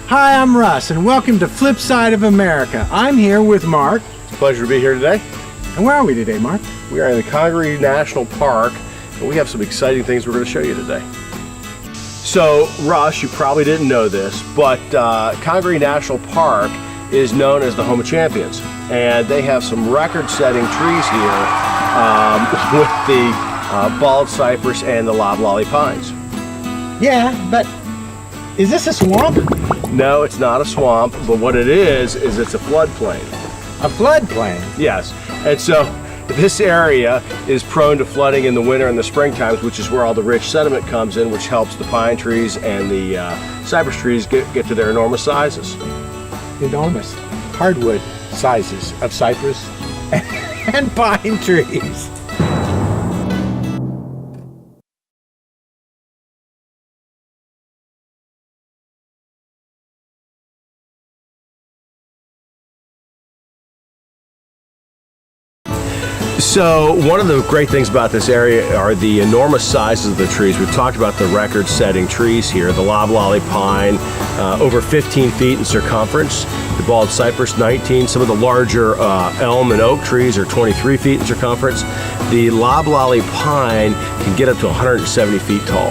Hi, I'm Russ, and welcome to Flip Side of America. I'm here with Mark. It's a pleasure to be here today. And where are we today, Mark? We are in the Congaree National Park, and we have some exciting things we're going to show you today. So, Russ, you probably didn't know this, but Congaree National Park is known as the home of champions, and they have some record-setting trees here with the bald cypress and the loblolly pines. Yeah, but is this a swamp? No, it's not a swamp, but what it is it's a floodplain. A floodplain? Yes, and so this area is prone to flooding in the winter and the spring times, which is where all the rich sediment comes in, which helps the pine trees and the cypress trees get to their enormous sizes. Enormous hardwood sizes of cypress and pine trees. So one of the great things about this area are the enormous sizes of the trees. We've talked about the record-setting trees here. The loblolly pine, over 15 feet in circumference. The bald cypress, 19. Some of the larger elm and oak trees are 23 feet in circumference. The loblolly pine can get up to 170 feet tall,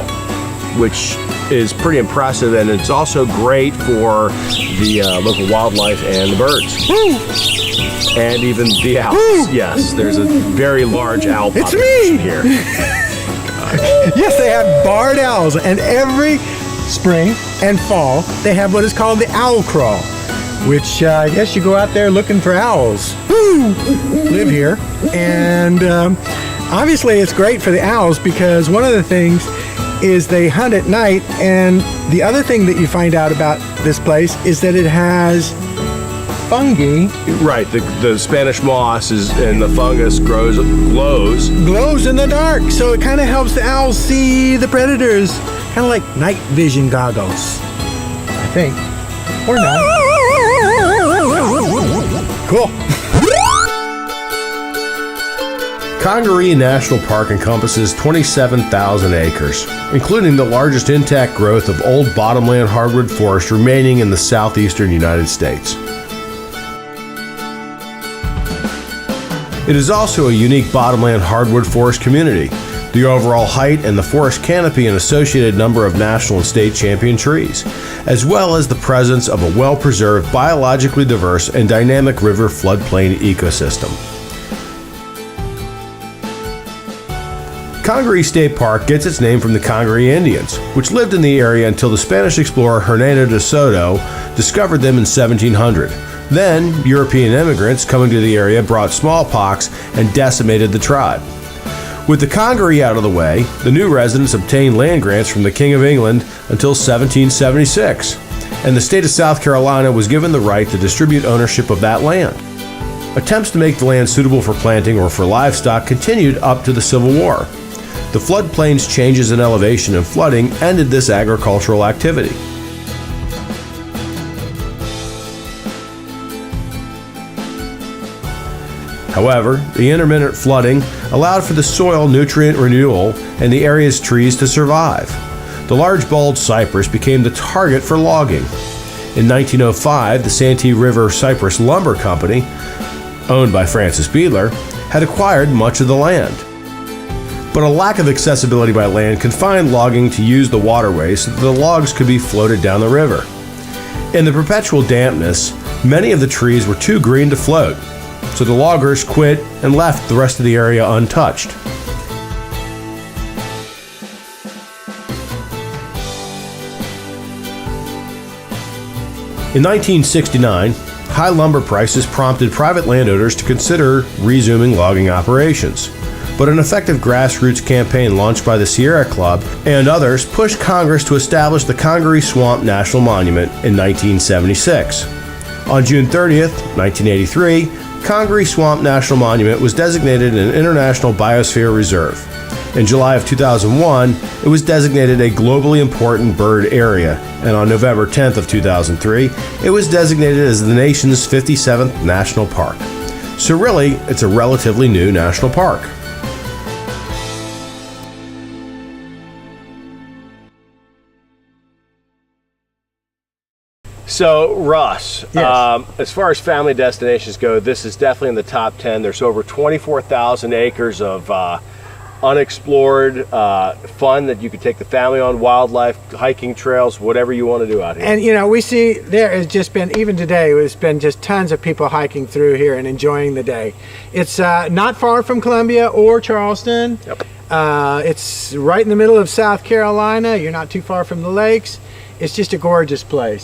which is pretty impressive, and it's also great for the local wildlife and the birds. Woo! And even the owls. Woo! Yes, there's a very large owl It's population me! here. Yes, they have barred owls, and every spring and fall they have what is called the owl crawl, which I guess you go out there looking for owls. Woo! Live here, and obviously it's great for the owls because one of the things is they hunt at night, and the other thing that you find out about this place is that it has fungi. Right, the Spanish moss and the fungus glows in the dark, so it kind of helps the owls see the predators, kind of like night vision goggles, I think, or not. Cool. Congaree National Park encompasses 27,000 acres, including the largest intact growth of old bottomland hardwood forest remaining in the southeastern United States. It is also a unique bottomland hardwood forest community. The overall height and the forest canopy and associated number of national and state champion trees, as well as the presence of a well-preserved, biologically diverse, and dynamic river floodplain ecosystem. Congaree State Park gets its name from the Congaree Indians, which lived in the area until the Spanish explorer Hernando de Soto discovered them in 1700. Then, European immigrants coming to the area brought smallpox and decimated the tribe. With the Congaree out of the way, the new residents obtained land grants from the King of England until 1776, and the state of South Carolina was given the right to distribute ownership of that land. Attempts to make the land suitable for planting or for livestock continued up to the Civil War. The floodplain's changes in elevation and flooding ended this agricultural activity. However, the intermittent flooding allowed for the soil nutrient renewal and the area's trees to survive. The large bald cypress became the target for logging. In 1905, the Santee River Cypress Lumber Company, owned by Francis Beadler, had acquired much of the land. But a lack of accessibility by land confined logging to use the waterways so that the logs could be floated down the river. In the perpetual dampness, many of the trees were too green to float, so the loggers quit and left the rest of the area untouched. In 1969, high lumber prices prompted private landowners to consider resuming logging operations. But an effective grassroots campaign launched by the Sierra Club and others pushed Congress to establish the Congaree Swamp National Monument in 1976. On June 30th, 1983, Congaree Swamp National Monument was designated an International Biosphere Reserve. In July of 2001, it was designated a globally important bird area, and on November 10th of 2003, it was designated as the nation's 57th national park. So really, it's a relatively new national park. So, Russ, Yes. as far as family destinations go, this is definitely in the top 10. There's over 24,000 acres of unexplored fun that you could take the family on, wildlife, hiking trails, whatever you want to do out here. And you know, we see there has just been, even today, there's been just tons of people hiking through here and enjoying the day. It's not far from Columbia or Charleston. Yep. It's right in the middle of South Carolina. You're not too far from the lakes. It's just a gorgeous place.